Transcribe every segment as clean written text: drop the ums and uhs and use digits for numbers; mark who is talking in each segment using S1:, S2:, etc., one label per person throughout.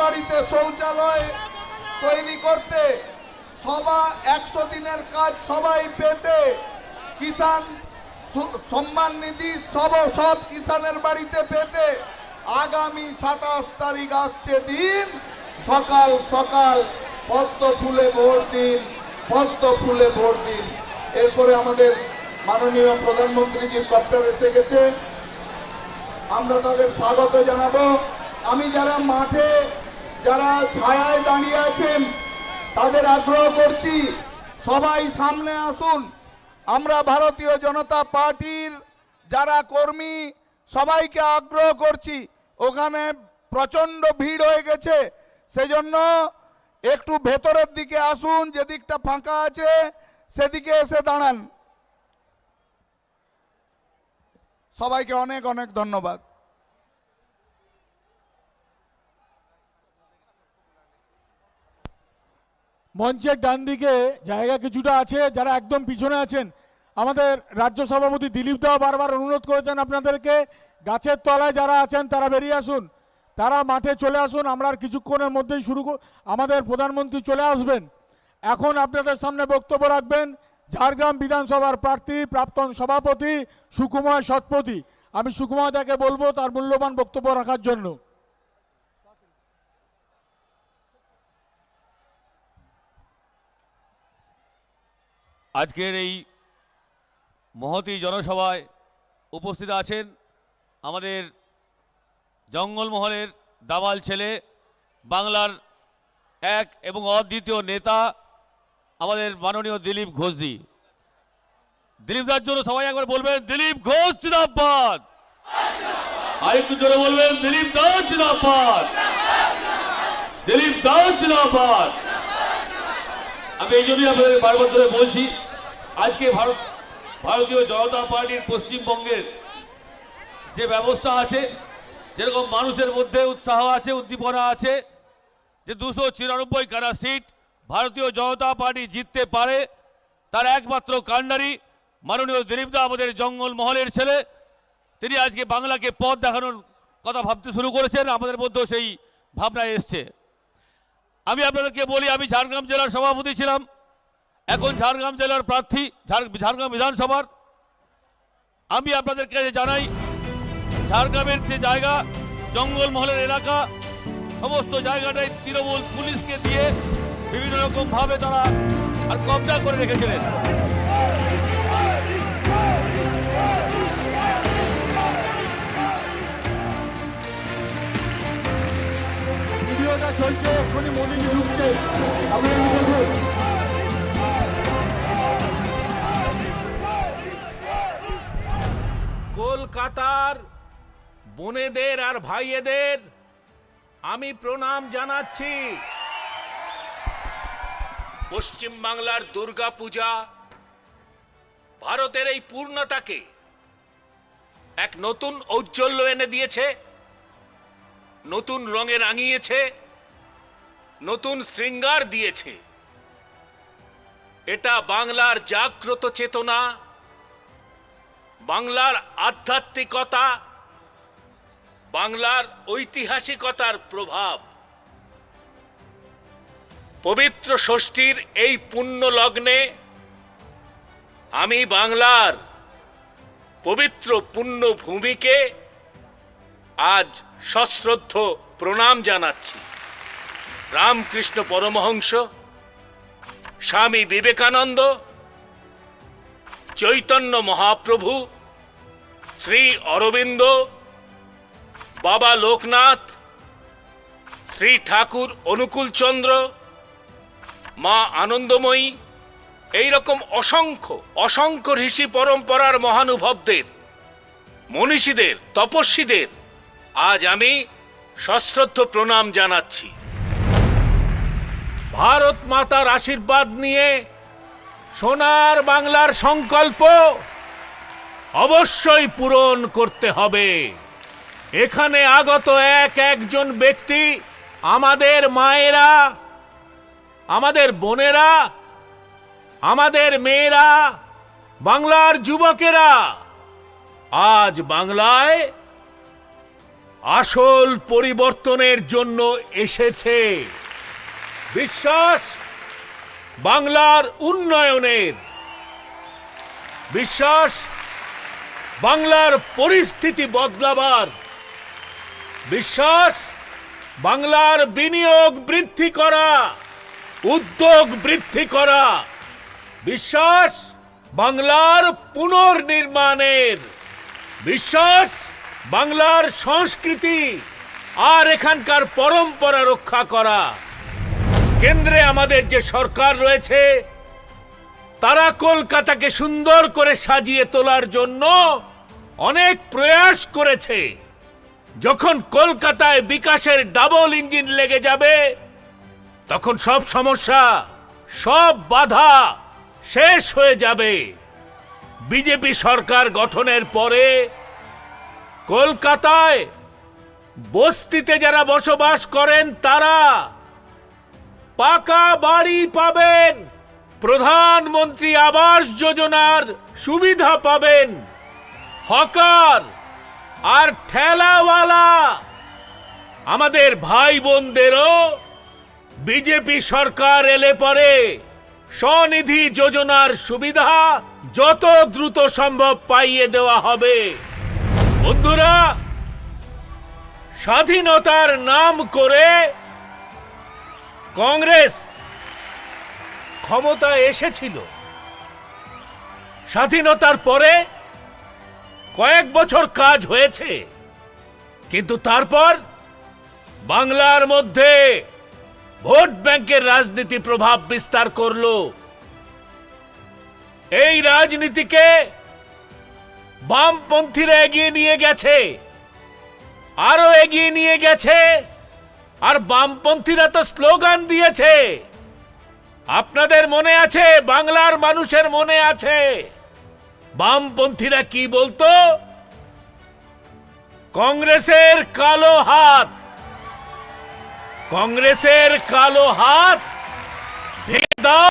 S1: বাড়িতে শৌচালয় তৈরি করতে, সবা 100 দিনের কাজ সবাই পেতে, কিষাণ সম্মান নিধি সব কিষাণের বাড়িতে পেতে আগামী 27 তারিখ আসছে দিন, সকাল সকাল পদ্ম ফুলে ভোট দিন, পদ্ম ফুলে ভোট দিন। এরপরে আমাদের মাননীয় প্রধানমন্ত্রীজির কপ্টার এসে গেছে, আমরা তাদের স্বাগত জানাবো। আমি যারা মাঠে যারা ছায়ায় দাঁড়িয়ে আছেন তাদের আগ্রহ করছি, সবাই সামনে আসুন। আমরা ভারতীয় জনতা পার্টির যারা কর্মী সবাইকে আগ্রহ করছি, ওখানে প্রচণ্ড ভিড় হয়ে গেছে, সেজন্য একটু ভেতরের দিকে আসুন, যেদিকটা ফাঁকা আছে সেদিকে এসে দাঁড়ান। সবাইকে অনেক অনেক ধন্যবাদ।
S2: মঞ্চের ডান দিকে জায়গা কিছুটা আছে, যারা একদম পিছনে আছেন আমাদের রাজ্য সভাপতি দিলীপ দা বারবার অনুরোধ করেছেন আপনাদেরকে, গাছের তলায় যারা আছেন তারা বেরিয়ে আসুন, তারা মাঠে চলে আসুন। আমরা আর কিছুক্ষণের মধ্যেই আমাদের প্রধানমন্ত্রী চলে আসবেন। এখন আপনাদের সামনে বক্তব্য রাখবেন ঝাড়গ্রাম বিধানসভার প্রার্থী প্রাক্তন সভাপতি সুকুমার শতপথী। আমি সুকুমার দাকে বলবো তার মূল্যবান বক্তব্য রাখার জন্য।
S3: আজকের এই মহতী জনসভায় উপস্থিত আছেন আমাদের জঙ্গলমহলের দামাল ছেলে, বাংলার এক এবং অদ্বিতীয় নেতা আমাদের মাননীয় দিলীপ ঘোষজি। দিলীপ দার জন্য সবাই একবার বলবেন দিলীপ ঘোষ জিন্দাবাদ। আরেকটু জোরে বলবেন দিলীপ দাস জিন্দাবাদ, দিলীপ দাস জিন্দাবাদ। আমি এই জন্যই আপনাদের বারবার ধরে বলছি, আজকে ভারতীয় জনতা পার্টির পশ্চিমবঙ্গের যে ব্যবস্থা আছে, যেরকম মানুষের মধ্যে উৎসাহ আছে, উদ্দীপনা আছে যে 294 কাটা সিট ভারতীয় জনতা পার্টি জিততে পারে, তার একমাত্র কাণ্ডারি মাননীয় দিলীপ দা, আমাদের জঙ্গলমহলের ছেলে। তিনি আজকে বাংলাকে পথ দেখানোর কথা ভাবতে শুরু করেছেন, আমাদের মধ্যেও সেই ভাবনা এসছে। আমি আপনাদেরকে বলি, আমি ঝাড়গ্রাম জেলার সভাপতি ছিলাম, এখন ঝাড়গ্রাম জেলার প্রার্থী ঝাড়গ্রাম বিধানসভার। আমি আপনাদের কাছে জানাই, ঝাড়গ্রামের যে জায়গা জঙ্গলমহলের এলাকা, সমস্ত জায়গাটাই তৃণমূল পুলিশকে দিয়ে বিভিন্ন রকম ভাবে তারা আর কবজা করে রেখেছিলেন।
S2: ভিডিওটা চলছে, এক্ষুনি মোদিজি ঢুকছে, আপনারা দেখুন।
S4: কলকাতার বোনেদের আর ভাইয়েদের আমি প্রণাম জানাচ্ছি। পশ্চিম বাংলার দুর্গা পূজা ভারতের এই পূর্ণতাকে এক নতুন ঔজ্জ্বল্য এনে দিয়েছে, নতুন রঙে রাঙিয়েছে, নতুন শৃঙ্গার দিয়েছে। এটা বাংলার জাগ্রত চেতনা, বাংলার আধ্যাত্মিকতা, বাংলার ঐতিহাসিকতার প্রভাব। পবিত্র ষষ্ঠীর এই পুণ্য লগ্নে আমি বাংলার পবিত্র পুণ্য ভূমিকে আজ সশ্রদ্ধ প্রণাম জানাচ্ছি। রামকৃষ্ণ পরমহংস, স্বামী বিবেকানন্দ, চৈতন্য মহাপ্রভু, শ্রী অরবিন্দ, বাবা লোকনাথ, শ্রী ঠাকুর অনুকূল চন্দ্র, মা আনন্দময়ী, এইরকম অসংখ্য অসংখ্য ঋষি পরম্পরার মহানুভবদের, মনীষীদের, তপস্বীদের আজ আমি সশ্রদ্ধ প্রণাম জানাচ্ছি। ভারত মাতার আশীর্বাদ নিয়ে সোনার বাংলার সংকল্প অবশ্যই পূরণ করতে হবে। এখানে আগত একজন ব্যক্তি, আমাদের মায়েরা, আমাদের বোনেরা, আমাদের মেয়েরা, বাংলার যুবকেরা আজ বাংলায় আসল পরিবর্তনের জন্য এসেছে। বিশ্বাস বাংলার উন্নয়নের, বিশ্বাস বাংলার পরিস্থিতি বদলাবার, বিশ্বাস বাংলার বিনিয়োগ বৃদ্ধি করা, উদ্যোগ বৃদ্ধি করা, বিশ্বাস বাংলার পুনর্নির্মাণের, বিশ্বাস বাংলার সংস্কৃতি আর এখানকার পরম্পরা রক্ষা করা। কেন্দ্রে আমাদের যে সরকার রয়েছে তারা কলকাতাকে সুন্দর করে সাজিয়ে তোলার জন্য অনেক প্রয়াস করেছে। যখন কলকাতায় বিকাশের ডাবল ইঞ্জিন লেগে যাবে তখন সব সমস্যা, সব বাধা শেষ হয়ে যাবে। বিজেপি সরকার গঠনের পরে কলকাতায় বস্তিতে যারা বসবাস করেন তারা পাকা বাড়ি পাবেন, প্রধানমন্ত্রী আবাস যোজনার সুবিধা পাবেন। হকার আর ঠেলাওয়ালা আমাদের ভাই বোনদেরও বিজেপি সরকার এলে পরে স্বনিধি যোজনার সুবিধা যত দ্রুত সম্ভব পাইয়ে দেওয়া হবে। বন্ধুরা, স্বাধীনতার নাম করে কংগ্রেস ক্ষমতায় এসেছিল। স্বাধীনতার পরে কয়েক বছর কাজ হয়েছে, কিন্তু তারপর বাংলার মধ্যে ভোট ব্যাংকের রাজনীতি প্রভাব বিস্তার করলো। এই রাজনীতিকে বামপন্থীরা এগিয়ে নিয়ে গেছে, আরো এগিয়ে নিয়ে গেছে। আর বামপন্থীরা তো স্লোগান দিয়েছে, আপনাদের মনে আছে, বাংলার মানুষের মনে আছে বামপন্থীরা কি বলতো? কংগ্রেসের কালো হাত, কংগ্রেসের কালো হাত ভেঙে দাও।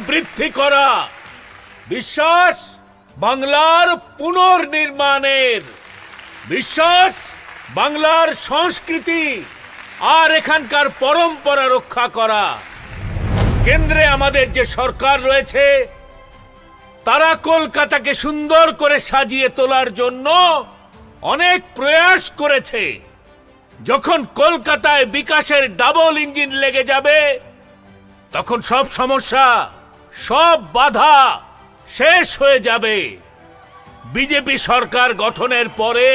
S4: বৃদ্ধি করা, বিশ্বাস বাংলার পুনর্নির্মাণের, বিশ্বাস বাংলার সংস্কৃতি আর এখানকার পরম্পরা রক্ষা করা। কেন্দ্রে আমাদের যে সরকার রয়েছে তারা কলকাতাকে সুন্দর করে সাজিয়ে তোলার জন্য অনেক প্রয়াস করেছে। যখন কলকাতায় বিকাশের ডাবল ইঞ্জিন লেগে যাবে তখন সব সমস্যা, সব বাধা শেষ হয়ে যাবে। বিজেপি সরকার গঠনের পরে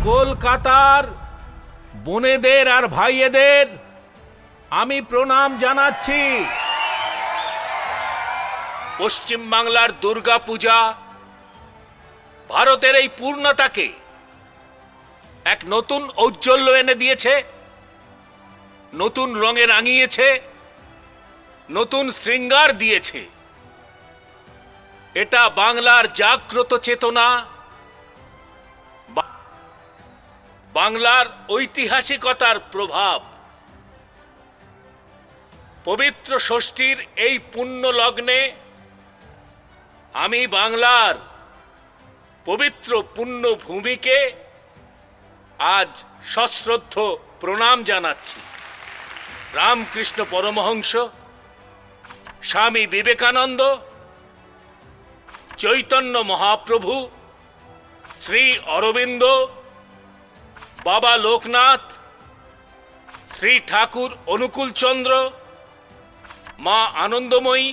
S4: কলকাতার বোনেদের আর ভাইয়েদের আমি প্রণাম জানাচ্ছি। পশ্চিম বাংলার দুর্গা পূজা ভারতের এই পূর্ণতাকে এক নতুন ঔজ্জ্বল্য এনে দিয়েছে, নতুন রঙে রাঙিয়েছে, নতুন শৃঙ্গার দিয়েছে। এটা বাংলার জাগ্রত চেতনা, বাংলার ঐতিহাসিকতার প্রভাব। পবিত্র ষষ্ঠীর এই পুণ্য লগ্নে আমি বাংলার পবিত্র পুণ্য ভূমিকে আজ সশ্রদ্ধ প্রণাম জানাচ্ছি। রামকৃষ্ণ পরমহংস, স্বামী বিবেকানন্দ, চৈতন্য মহাপ্রভু, শ্রী অরবিন্দ, বাবা লোকনাথ, শ্রী ঠাকুর অনুকূল চন্দ্র, মা আনন্দময়ী,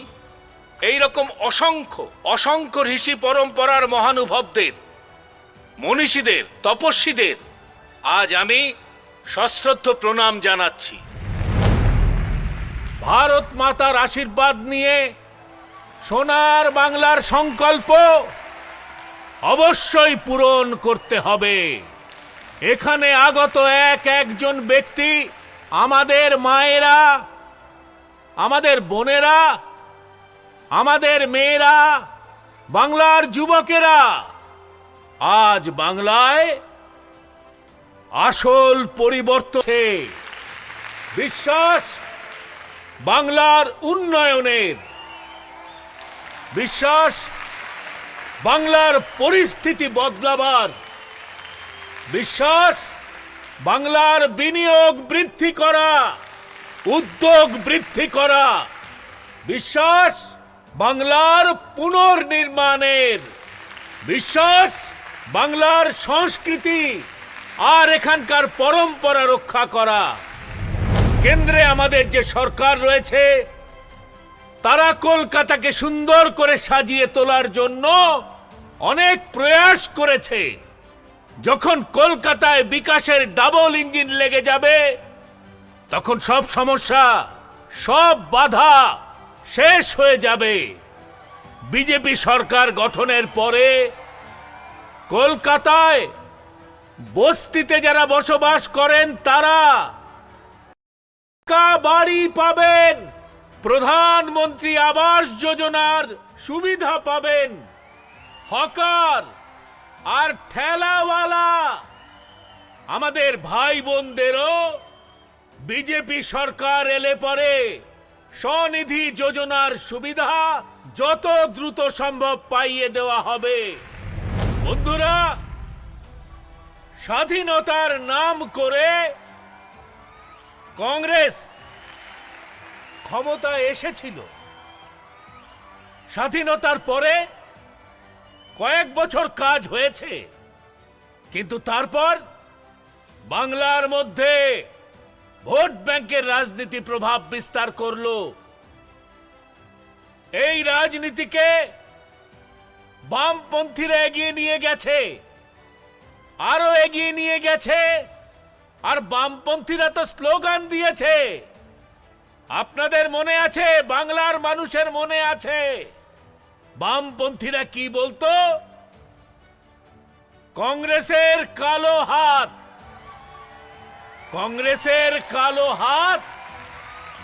S4: এইরকম অসংখ্য অসংখ্য ঋষি পরম্পরার মহানুভবদের, মনীষীদের, তপস্বীদের আজ আমি সশ্রদ্ধ প্রণাম জানাচ্ছি। ভারত মাতার আশীর্বাদ নিয়ে সোনার বাংলার সংকল্প অবশ্যই পূরণ করতে হবে। এখানে আগত একজন ব্যক্তি, আমাদের মায়েরা, আমাদের বোনেরা, আমাদের মেয়েরা, বাংলার যুবকেরা আজ বাংলায় আসল পরিবর্তন। বিশ্বাস বাংলার উন্নয়নের, বিশ্বাস বাংলার পরিস্থিতি বদলাবার, বিশ্বাস বাংলার বিনিয়োগ বৃদ্ধি করা, উদ্যোগ বৃদ্ধি করা, বিশ্বাস বাংলার পুনর্নির্মাণের, বিশ্বাস বাংলার সংস্কৃতি আর এখানকার পরম্পরা রক্ষা করা। কেন্দ্রে আমাদের যে সরকার রয়েছে তারা কলকাতাকে সুন্দর করে সাজিয়ে তোলার জন্য অনেক প্রয়াস করেছে। যখন কলকাতায় বিকাশের ডাবল ইঞ্জিন লেগে যাবে তখন সব সমস্যা, সব বাধা শেষ হয়ে যাবে। বিজেপি সরকার গঠনের পরে কলকাতায় বস্তিতে যারা বসবাস করেন তারা বাড়ি পাবেন, প্রধানমন্ত্রী আবাস যোজনার সুবিধা পাবেন। হকার আর ঠেলাওয়ালা আমাদের ভাই বোনদেরও বিজেপি সরকার এলে পরে স্বনিধি যোজনার সুবিধা যত দ্রুত সম্ভব পাইয়ে দেওয়া হবে। বন্ধুরা, স্বাধীনতার নাম করে কংগ্রেস ক্ষমতায় এসেছিল। স্বাধীনতার পরে কয়েক বছর কাজ হয়েছে, কিন্তু তারপর বাংলার মধ্যে ভোট ব্যাংকের রাজনীতি প্রভাব বিস্তার করলো। এই রাজনীতিকে বামপন্থীরা এগিয়ে নিয়ে গেছে, আরো এগিয়ে নিয়ে গেছে। আর বামপন্থীরা তো স্লোগান দিয়েছে, আপনাদের মনে আছে, বাংলার মানুষের মনে আছে, বামপন্থীরা কি বলতো? কংগ্রেসের কালো হাত, কংগ্রেসের কালো হাত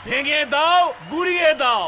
S4: ভেঙে দাও, গুড়িয়ে দাও।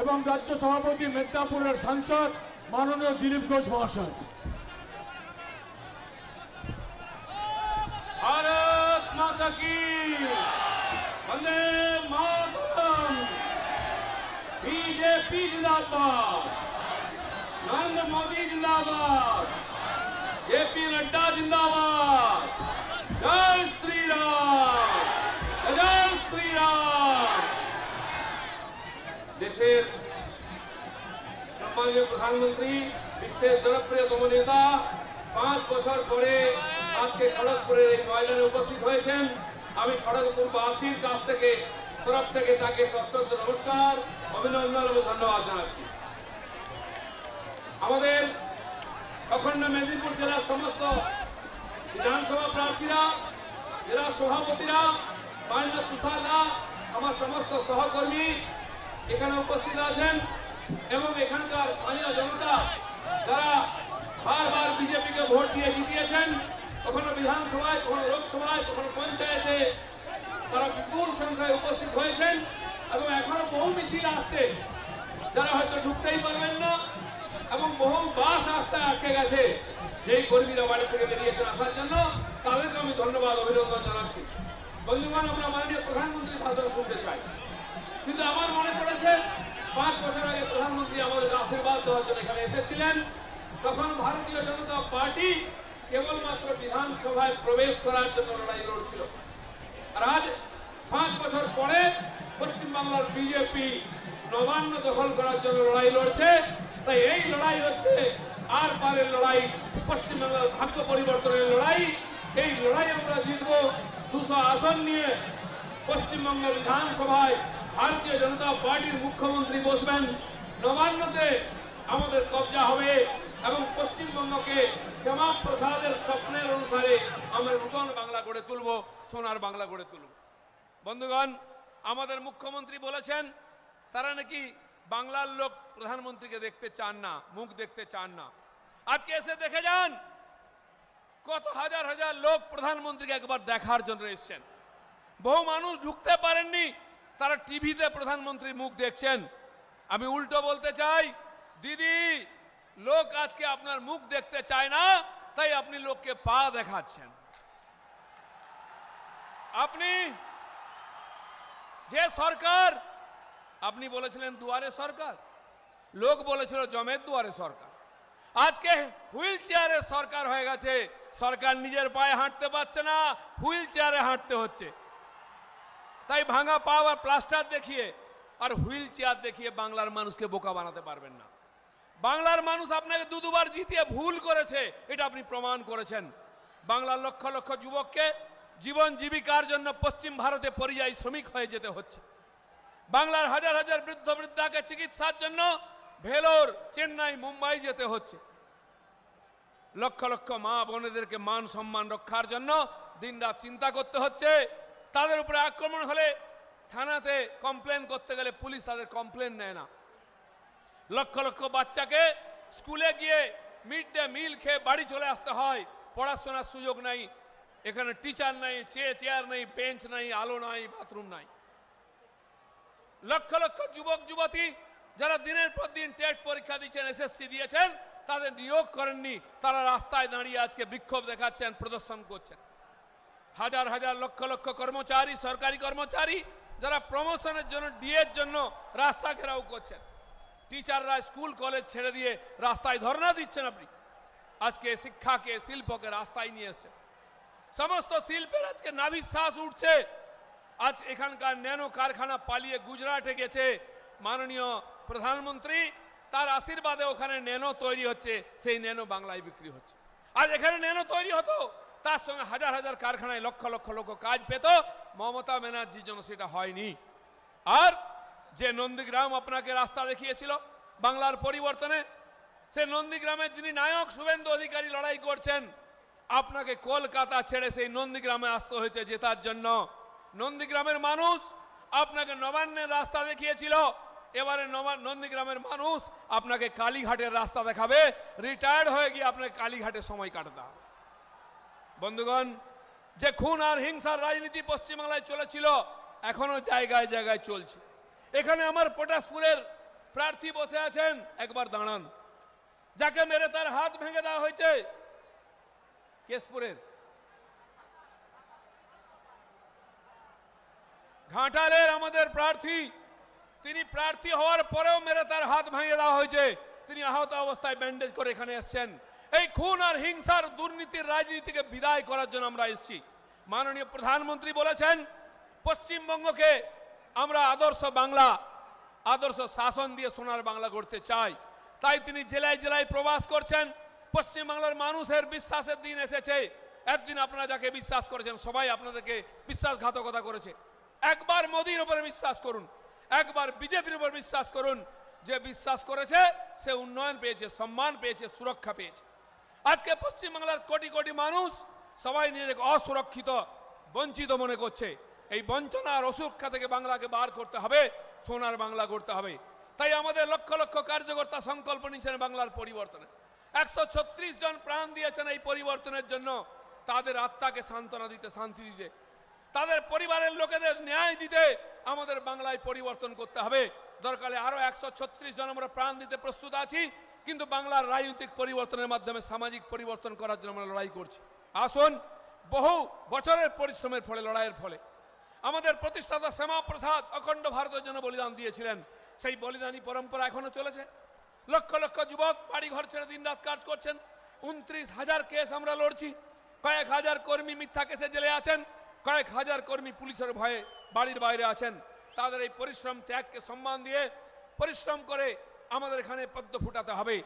S2: এবং রাজ্য সভাপতি মেদিনীপুরের সাংসদ মাননীয় দিলীপ ঘোষ মহাশয়।
S5: भारत माता की वंदे मातरम। बीजेपी जिंदाबाद, नरेंद्र मोदी जिंदाबाद, जेपी नड्डा जिंदाबाद। जय श्री राम, जय श्री राम। देशेर सम्मानीय प्रधानमंत्री বিশ্বের জনপ্রিয়তম নেতা 5 বছর পরে আজকে খড়গপুরের এই ময়দানে উপস্থিত হয়েছেন। আমি খড়গপুরবাসীর কাছ থেকে তরফ থেকে তাকে সশ্রদ্ধ নমস্কার, অভিনন্দন এবং ধন্যবাদ জানাচ্ছি। আমাদের অখণ্ড মেদিনীপুর জেলার সমস্ত বিধানসভা প্রার্থীরা, জেলা সভাপতিরা, মাইনা তুষাররা, আমার সমস্ত সহকর্মী এখানে উপস্থিত আছেন এবং এখানকার স্থানীয় জনতা যারা বারবার বিজেপিকে ভোট দিয়ে জিতিয়েছেন, কখনো বিধানসভায়, কখনো লোকসভায়, কখনো পঞ্চায়েতে তারা বিপুল সংখ্যায় উপস্থিত হয়েছেন এবং এখনো বহু মিছিল আসছে যারা হয়তো ঢুকতেই পারবেন না এবং বহু বাস রাস্তায় আটকে গেছে। যেই কর্মীরা বাড়ি থেকে বেরিয়েছেন আসার জন্য তাদেরকে আমি ধন্যবাদ অভিনন্দন জানাচ্ছি। বন্ধুগণ, আমরা মাননীয় প্রধানমন্ত্রীর ভাষণ শুনতে চাই, কিন্তু আমার মনে পড়েছে 5 বছর আগে প্রধানমন্ত্রী আমাদের আশীর্বাদ দেওয়ার জন্য এখানে এসেছিলেন। তখন ভারতীয় জনতা পার্টি কেবলমাত্র বিধানসভায় প্রবেশ করার জন্য লড়াই লড়ছিল। আর আজ 5 বছর পরে পশ্চিমবাংলার বিজেপি নবান্ন দখল করার জন্য লড়াই লড়ছে। তাই এই লড়াই হচ্ছে আর পারের লড়াই, পশ্চিমবাংলার ভাগ্য পরিবর্তনের লড়াই। এই লড়াই আমরা জিতব। 200 আসন নিয়ে পশ্চিমবঙ্গ বিধানসভায় ভারতীয় জনতা পার্টির মুখ্যমন্ত্রী বসবেন। নবান্নতে আমাদের কবজা হবে এবং পশ্চিমবঙ্গকে শ্যামাপ্রসাদের স্বপ্নের অনুসারে আমরা নতুন বাংলা গড়ে তুলব, সোনার বাংলা গড়ে তুলব। বন্ধুগণ, আমাদের মুখ্যমন্ত্রী বলেছেন তারা নাকি বাংলার লোক প্রধানমন্ত্রীকে দেখতে চান না, মুখ দেখতে চান না। আজকে এসে দেখে যান কত হাজার হাজার লোক প্রধানমন্ত্রীকে একবার দেখার জন্য এসেছেন। বহু মানুষ ঢুকতে পারেননি, তারা টিভিতে প্রধানমন্ত্রীর মুখ দেখছেন। আমি উল্টো বলতে চাই, দিদি, লোক আজকে আপনার মুখ দেখতে চায় না, তাই আপনি লোককে পা দেখাচ্ছেন। আপনি যে সরকার, আপনি বলেছিলেন দুয়ারে সরকার, লোক বলেছিল জমের দুয়ারে সরকার। আজকে হুইল চেয়ারে সরকার হয়ে গেছে। সরকার নিজের পায়ে হাঁটতে পারছে না, হুইল চেয়ারে হাঁটতে হচ্ছে। তাই ভাঙা পা আর প্লাস্টার দেখিয়ে আর হুইল চেয়ার দেখিয়ে বাংলার মানুষকে বোকা বানাতে পারবেন না। বাংলার মানুষ আপনাকে দুবার জিতিয়ে ভুল করেছে, এটা আপনি প্রমাণ করেছেন। বাংলার লক্ষ লক্ষ যুবককে জীবন জীবিকার জন্য পশ্চিম ভারতে পরিযায়ী শ্রমিক হয়ে যেতে হচ্ছে। বাংলার হাজার হাজার বৃদ্ধ বৃদ্ধাকে চিকিৎসার জন্য ভেলোর, চেন্নাই, মুম্বাই যেতে হচ্ছে। লক্ষ লক্ষ মা বোনেদেরকে মান সম্মান রক্ষার জন্য দিনরাত চিন্তা করতে হচ্ছে। তাদের উপরে আক্রমণ হলে থানাতে কমপ্লেন করতে গেলে পুলিশ তাদের কমপ্লেন নেয় না। লক্ষ লক্ষ বাচ্চাকে স্কুলে গিয়ে মিড ডে মিল খেয়ে বাড়ি চলে আসতে হয়, পড়াশোনার সুযোগ নাই। এখানে টিচার নাই, চেয়ার নেই, বেঞ্চ নাই, আলো নাই, বাথরুম নাই। লক্ষ লক্ষ যুবক যুবতী যারা দিনের পর দিন টেট পরীক্ষা দিচ্ছেন, এসএসসি দিয়েছেন, তাদের নিয়োগ করেননি, তারা রাস্তায় দাঁড়িয়ে আজকে বিক্ষোভ দেখাচ্ছেন, প্রদর্শন করছেন। হাজার হাজার লক্ষ লক্ষ কর্মচারী, সরকারি কর্মচারী যারা প্রমোশনের জন্য, ডিএর জন্য রাস্তা ঘেরাও করছেন। টিচাররা স্কুল কলেজ ছেড়ে দিয়ে রাস্তায় ধর্ণা দিচ্ছেন। আপনি আজকে শিক্ষাকে, শিল্পকে রাস্তায় নিয়ে এসেছেন। সমস্ত শিল্পের আজকে নাভিশ্বাস উঠছে। আজ এখানকার ন্যানো কারখানা পালিয়ে গুজরাটে গেছে মাননীয় প্রধানমন্ত্রী, তার আশীর্বাদে ওখানে ন্যানো তৈরি হচ্ছে, সেই ন্যানো বাংলায় বিক্রি হচ্ছে। আজ এখানে ন্যানো তৈরি হতো, তার সঙ্গে হাজার হাজার কারখানায় লক্ষ লক্ষ লোক কাজ পেত। মমতা ব্যানার্জির জন্য সেটা হয়নি। আর যে নন্দীগ্রাম আপনাকে রাস্তা দেখিয়েছিল বাংলার পরিবর্তনে, সে নন্দীগ্রামের যিনি নায়ক শুভেন্দু অধিকারী লড়াই করছেন, আপনাকে কলকাতা ছেড়ে সেই নন্দীগ্রামে আসতে হয়েছে জেতার জন্য। নন্দীগ্রামের মানুষ আপনাকে নবান্নের রাস্তা দেখিয়েছিল, এবারে নন্দীগ্রামের মানুষ আপনাকে কালীঘাটের রাস্তা দেখাবে। রিটায়ার্ড হয়ে গিয়ে আপনাকে কালীঘাটের সময় কাটাতে হবে। বন্ধুগণ, যে খুন আর হিংসার রাজনীতি পশ্চিমবাংলায় চলেছিল, এখনো জায়গায় জায়গায় চলছে। এখানে আমার পটাশপুরের প্রার্থী বসে আছেন, একবার দাঁড়ান। যাকে মেরে তার হাত ভেঙে দেওয়া হয়েছে কেশপুরের ঘাটালের আমাদের প্রার্থী, তিনি প্রার্থী হওয়ার পরেও মেরে তার হাত ভেঙে দেওয়া হয়েছে। তিনি আহত অবস্থায় ব্যান্ডেজ করে এখানে এসেছেন। এই খুন আর হিংসার দুর্নীতির রাজনীতিকে বিদায় করার জন্য আমরা এসেছি। মাননীয় প্রধানমন্ত্রী বলেছেন পশ্চিমবঙ্গকে আমরা আদর্শ বাংলা, আদর্শ শাসন দিয়ে সোনার বাংলা গড়তে চাই। তাই তিনি জেলায় জেলায় প্রবাস করছেন। পশ্চিমবাংলার মানুষের বিশ্বাসের দিন এসেছে। একদিন আপনারা যাকে বিশ্বাস করেছেন সবাই আপনাদেরকে বিশ্বাসঘাতকতা করেছে। একবার মোদির উপরে বিশ্বাস করুন, একবার বিজেপির উপর বিশ্বাস করুন। যে বিশ্বাস করেছে সে উন্নয়ন পেয়েছে, সম্মান পেয়েছে, সুরক্ষা পেয়েছে। আজকে পশ্চিমবাংলার কোটি কোটি মানুষ সবাই নিজেকে অসুরক্ষিত, বঞ্চিত মনে করছে। এই বঞ্চনা আর অসুরক্ষা থেকে বাংলাকে বার করতে হবে, সোনার বাংলা গড়তে হবে। তাই আমাদের লক্ষ লক্ষ কার্যকর্তা সংকল্প নিয়েছেন বাংলার পরিবর্তনে। 136 জন প্রাণ দিয়েছেন এই পরিবর্তনের জন্য। তাদের আত্মাকে সান্ত্বনা দিতে, শান্তি দিতে, তাদের পরিবারের লোকেদের ন্যায় দিতে আমাদের বাংলায় পরিবর্তন করতে হবে। দরকারে আরো 136 জন আমরা প্রাণ দিতে প্রস্তুত আছি। কিন্তু বাংলার রাজনৈতিক পরিবর্তনের মাধ্যমে সামাজিক পরিবর্তন করার জন্য আমরা লড়াই করছি। আসুন, বহু বছরের পরিশ্রমের ফলে, লড়াইয়ের ফলে আমাদের প্রতিষ্ঠাতা শ্যামাপ্রসাদ অখণ্ড ভারতের জন্য বলিদান দিয়েছিলেন। সেই বলিদানী পরম্পরা এখনো চলেছে। লক্ষ লক্ষ যুবক বাড়ি ঘর ছেড়ে দিন রাত কাজ করছেন। 29,000 কেস আমরা লড়ছি। কয়েক হাজার কর্মী মিথ্যা কেসে জেলে আছেন, কয়েক হাজার কর্মী পুলিশের ভয়ে বাড়ির বাইরে আছেন। তাদের এই পরিশ্রম ত্যাগকে সম্মান দিয়ে পরিশ্রম করে আমাদের এখানে পদ্ম ফুটাতে হবে।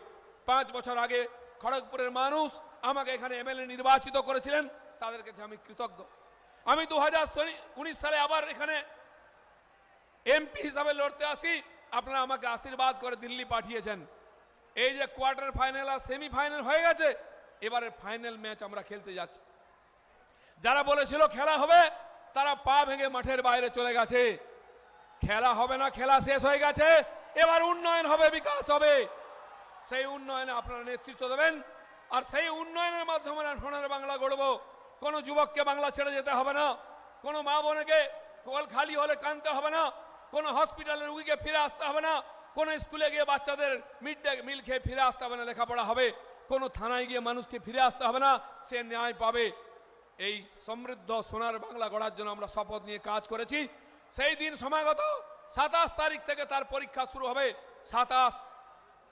S5: 5 বছর আগে খড়গপুরের মানুষ আমাকে এখানে এমএলএ নির্বাচিত করেছিলেন, তাদের কাছে আমি কৃতজ্ঞ। আমি 2019 সালে আবার এখানে এমপি হিসাবে লড়তে আসি। আপনারা আমাকে আশীর্বাদ করে দিল্লি পাঠিয়েছেন। এই যে কোয়ার্টার ফাইনাল আর সেমিফাইনাল হয়ে গেছে, এবারে ফাইনাল ম্যাচ আমরা খেলতে যাচ্ছি। যারা বলেছিল খেলা হবে তারা পা ভেঙে মাঠের বাইরে চলে গেছে। খেলা হবে না, খেলা শেষ হয়ে গেছে। এবার উন্নয়ন হবে, বিকাশ হবে। সেই উন্নয়নে আপনারা নেতৃত্ব দেবেন, আর সেই উন্নয়নের মাধ্যমে সোনার বাংলা গড়ব। কোনো যুবককে বাংলা ছেড়ে যেতে হবে না, কোনো মা বোনকে কল খালি হলে কাঁদতে হবে না, কোনো হসপিটালের রুগীকে ফিরে আসতে হবে না, কোনো স্কুলে গিয়ে বাচ্চাদের মিড ডে মিল খেয়ে ফিরে আসতে হবে না, লেখাপড়া হবে। কোনো থানায় গিয়ে মানুষকে ফিরে আসতে হবে না, সে ন্যায় পাবে। এই সমৃদ্ধ সোনার বাংলা গড়ার জন্য আমরা শপথ নিয়ে কাজ করেছি। সেই দিন সমাগত 27 তারিখ থেকে তার পরীক্ষা শুরু হবে। 27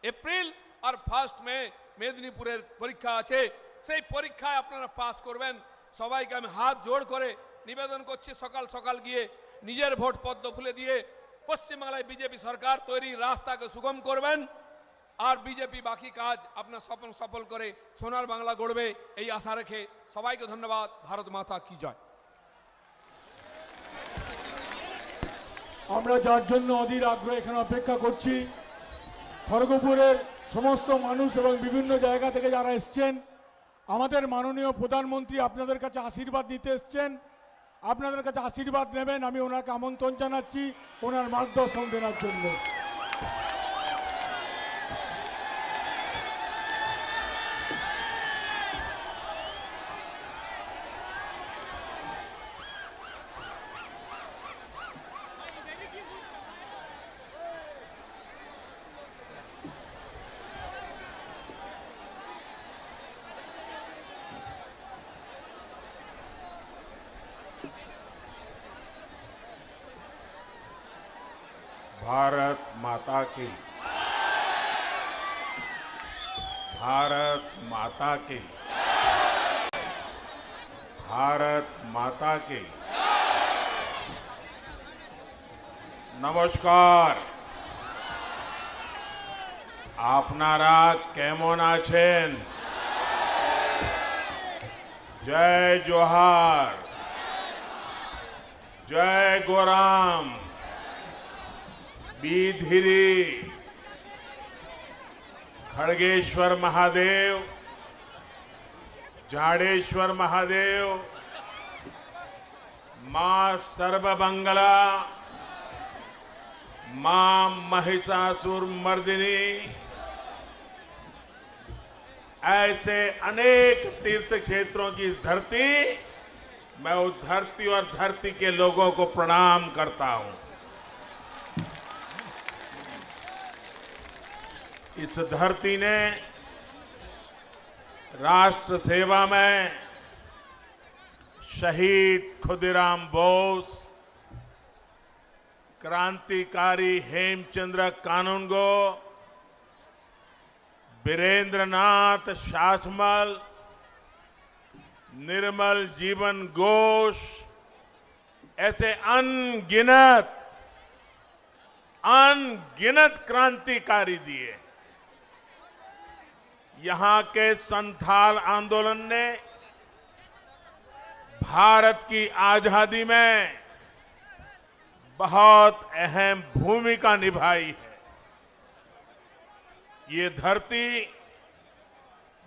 S5: এপ্রিল আর 1 মে মেদিনীপুরের পরীক্ষা আছে। সেই পরীক্ষায় আপনারা পাস করবেন। সবাইকে আমি হাত জোড় করে নিবেদন করছি, সকাল সকাল গিয়ে নিজের ভোট পদ্ম ফুলে দিয়ে পশ্চিমবাংলায় বিজেপি সরকার তৈরির রাস্তাকে সুগম করবেন। আর বিজেপি বাকি কাজ আপনার সফল করে সোনার বাংলা গড়বে, এই আশা রেখে সবাইকে ধন্যবাদ। ভারত মাতা কি জয়।
S2: আমরা যার জন্য অধীর আগ্রহ এখানে অপেক্ষা করছি, খড়গপুরের সমস্ত মানুষ এবং বিভিন্ন জায়গা থেকে যারা এসছেন, আমাদের মাননীয় প্রধানমন্ত্রী আপনাদের কাছে আশীর্বাদ নিতে এসছেন। আপনাদের কাছে আশীর্বাদ নেবেন, আমি ওনাকে আমন্ত্রণ জানাচ্ছি ওনার মার্গদর্শন দেওয়ার জন্য।
S4: भारत माता की, भारत माता की, भारत माता की। নমস্কার, আপনারা কেমন আছেন? জয় জোহার, জয় গোরাম, बीधिरी, खड़गेश्वर महादेव, जाडेश्वर महादेव, मां सर्वमंगला, मां महिषासुर मर्दिनी, ऐसे अनेक तीर्थ क्षेत्रों की इस धरती, मैं उस धरती और धरती के लोगों को प्रणाम करता हूं।
S6: इस धरती ने राष्ट्र सेवा में शहीद खुदीराम बोस, क्रांतिकारी हेमचंद्र कानूनगो, वीरेंद्र नाथ शासमल, निर्मल जीवन घोष ऐसे अनगिनत क्रांतिकारी दिए। यहां के संथाल आंदोलन ने भारत की आजादी में बहुत अहम भूमिका निभाई है। ये धरती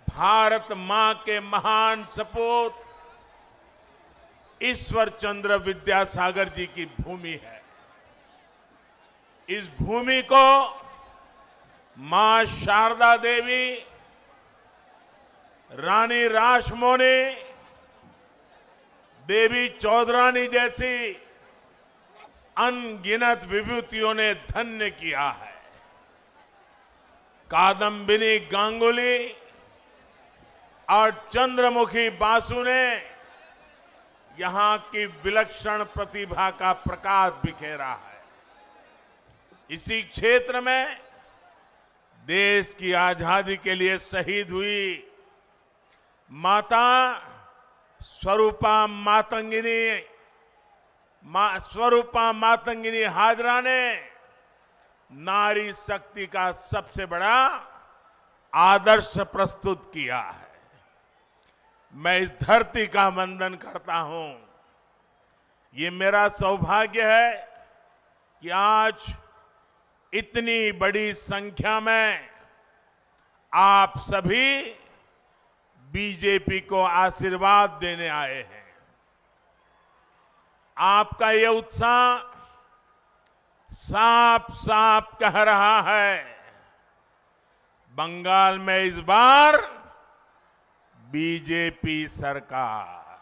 S6: भारत मां के महान सपूत ईश्वर चंद्र विद्यासागर जी की भूमि है। इस भूमि को मां शारदा देवी, रानी रासमोनी, देवी चौधरानी जैसी अनगिनत विभूतियों ने धन्य किया है। कादम्बिनी गांगुली और चंद्रमुखी बासु ने यहां की विलक्षण प्रतिभा का प्रकाश बिखेरा है। इसी क्षेत्र में देश की आजादी के लिए शहीद हुई माता स्वरूपा मातंगिनी हाजरा ने नारी शक्ति का सबसे बड़ा आदर्श प्रस्तुत किया है। मैं इस धरती का वंदन करता हूं। ये मेरा सौभाग्य है कि आज इतनी बड़ी संख्या में आप सभी बीजेपी को आशीर्वाद देने आए हैं। आपका ये उत्साह साफ साफ कह रहा है, बंगाल में इस बार बीजेपी सरकार,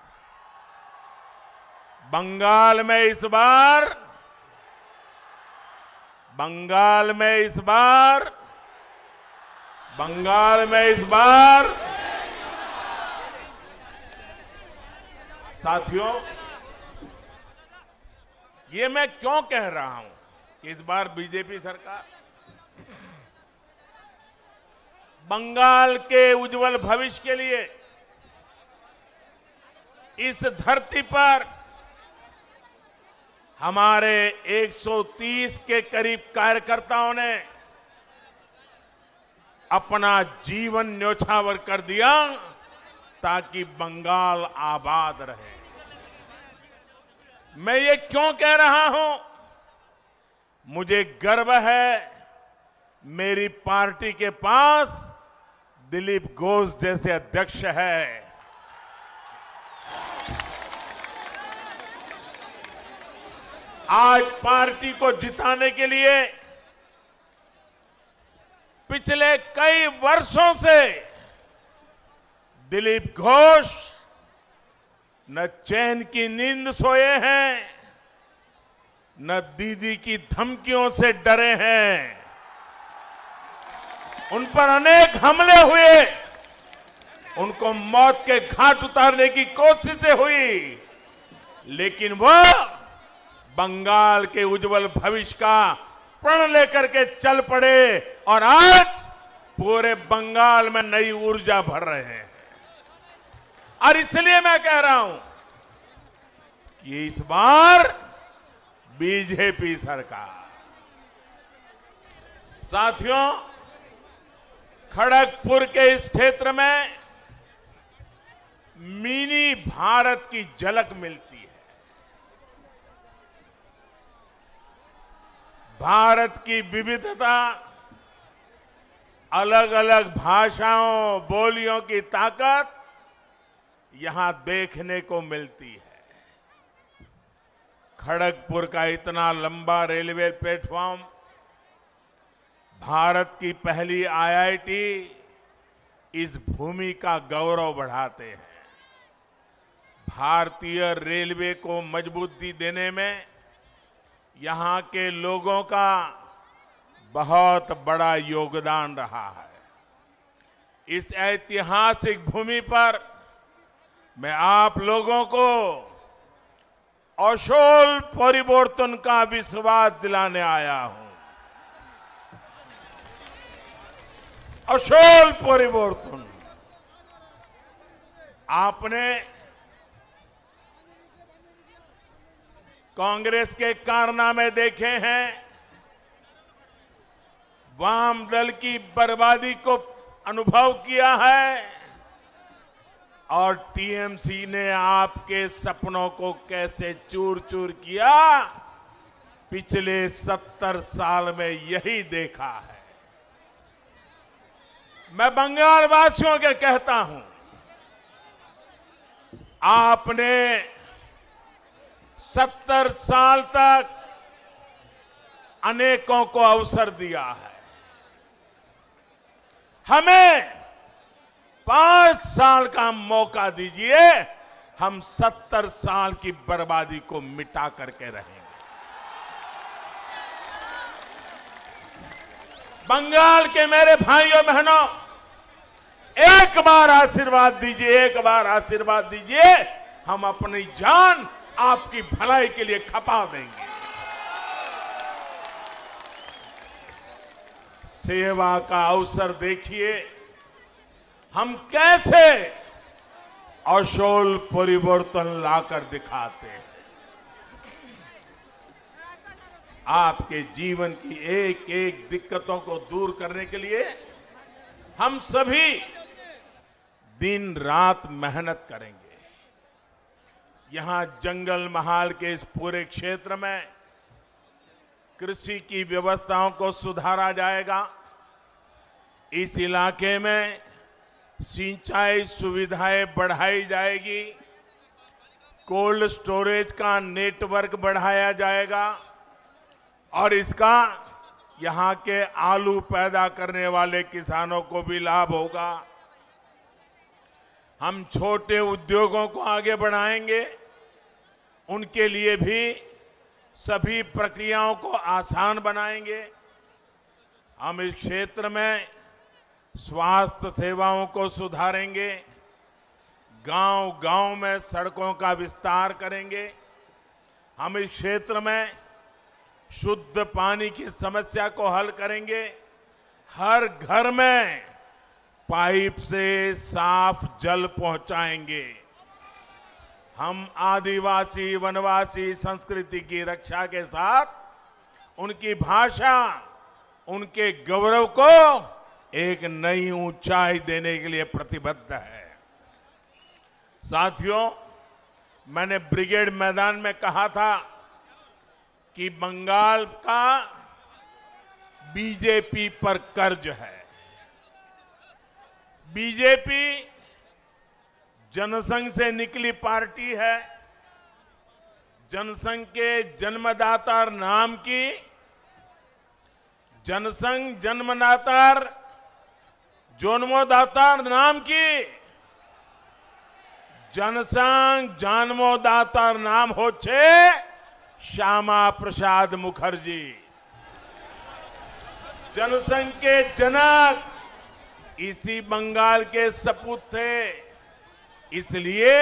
S6: बंगाल में इस बार साथियों, ये मैं क्यों कह रहा हूं कि इस बार बीजेपी सरकार? बंगाल के उज्जवल भविष्य के लिए इस धरती पर हमारे 130 के करीब कार्यकर्ताओं ने अपना जीवन न्योछावर कर दिया ताकि बंगाल आबाद रहे। मैं ये क्यों कह रहा हूं? मुझे गर्व है मेरी पार्टी के पास दिलीप घोष जैसे अध्यक्ष है। आज पार्टी को जिताने के लिए पिछले कई वर्षों से दिलीप घोष न चैन की नींद सोए हैं, न दीदी की धमकियों से डरे हैं। उन पर अनेक हमले हुए, उनको मौत के घाट उतारने की कोशिशें हुई, लेकिन वह बंगाल के उज्जवल भविष्य का प्रण लेकर के चल पड़े और आज पूरे बंगाल में नई ऊर्जा भर रहे हैं। और इसलिए मैं कह रहा हूं कि इस बार बीजेपी सरकार। साथियों, खड़गपुर के इस क्षेत्र में मिनी भारत की झलक मिलती है। भारत की विविधता, अलग अलग भाषाओं, बोलियों की ताकत यहां देखने को मिलती है। खड़गपुर का इतना लंबा रेलवे प्लेटफॉर्म, भारत की पहली आईआईटी इस भूमि का गौरव बढ़ाते हैं। भारतीय रेलवे को मजबूती देने में यहां के लोगों का बहुत बड़ा योगदान रहा है। इस ऐतिहासिक भूमि पर मैं आप लोगों को असोल परिवर्तन का विश्वास दिलाने आया हूं। असोल परिवर्तन। आपने कांग्रेस के कारनामे देखे हैं, वाम दल की बर्बादी को अनुभव किया है, और टीएमसी ने आपके सपनों को कैसे चूर चूर किया, पिछले 70 साल में यही देखा है। मैं बंगाल वासियों के कहता हूं, आपने 70 साल तक अनेकों को अवसर दिया है। हमें 5 साल का मौका दीजिए, हम 70 साल की बर्बादी को मिटा करके रहेंगे। बंगाल के मेरे भाइयों बहनों, एक बार आशीर्वाद दीजिए, एक बार आशीर्वाद दीजिए, हम अपनी जान आपकी भलाई के लिए खपा देंगे। सेवा का अवसर देखिए, हम कैसे असोल परिवर्तन लाकर दिखाते हैं। आपके जीवन की एक एक दिक्कतों को दूर करने के लिए हम सभी दिन रात मेहनत करेंगे। यहां जंगल महाल के इस पूरे क्षेत्र में कृषि की व्यवस्थाओं को सुधारा जाएगा। इस इलाके में सिंचाई सुविधाएं बढ़ाई जाएगी, कोल्ड स्टोरेज का नेटवर्क बढ़ाया जाएगा, और इसका यहां के आलू पैदा करने वाले किसानों को भी लाभ होगा। हम छोटे उद्योगों को आगे बढ़ाएंगे, उनके लिए भी सभी प्रक्रियाओं को आसान बनाएंगे। हम इस क्षेत्र में स्वास्थ्य सेवाओं को सुधारेंगे, गांव-गांव में सड़कों का विस्तार करेंगे। हम इस क्षेत्र में शुद्ध पानी की समस्या को हल करेंगे। हर घर में पाइप से साफ जल पहुंचाएंगे। हम आदिवासी वनवासी संस्कृति की रक्षा के साथ उनकी भाषा, उनके गौरव को एक नई ऊंचाई देने के लिए प्रतिबद्ध है। साथियों, मैंने ब्रिगेड मैदान में कहा था कि बंगाल का बीजेपी पर कर्ज है। बीजेपी जनसंघ से निकली पार्टी है। जनसंघ के जन्मदाता नाम की, जनसंघ जन्मदाता जन्मदाता नाम की, जनसंघ जन्मदाता नाम होच्छे श्यामा प्रसाद मुखर्जी। जनसंघ के जनक इसी बंगाल के सपूत थे। इसलिए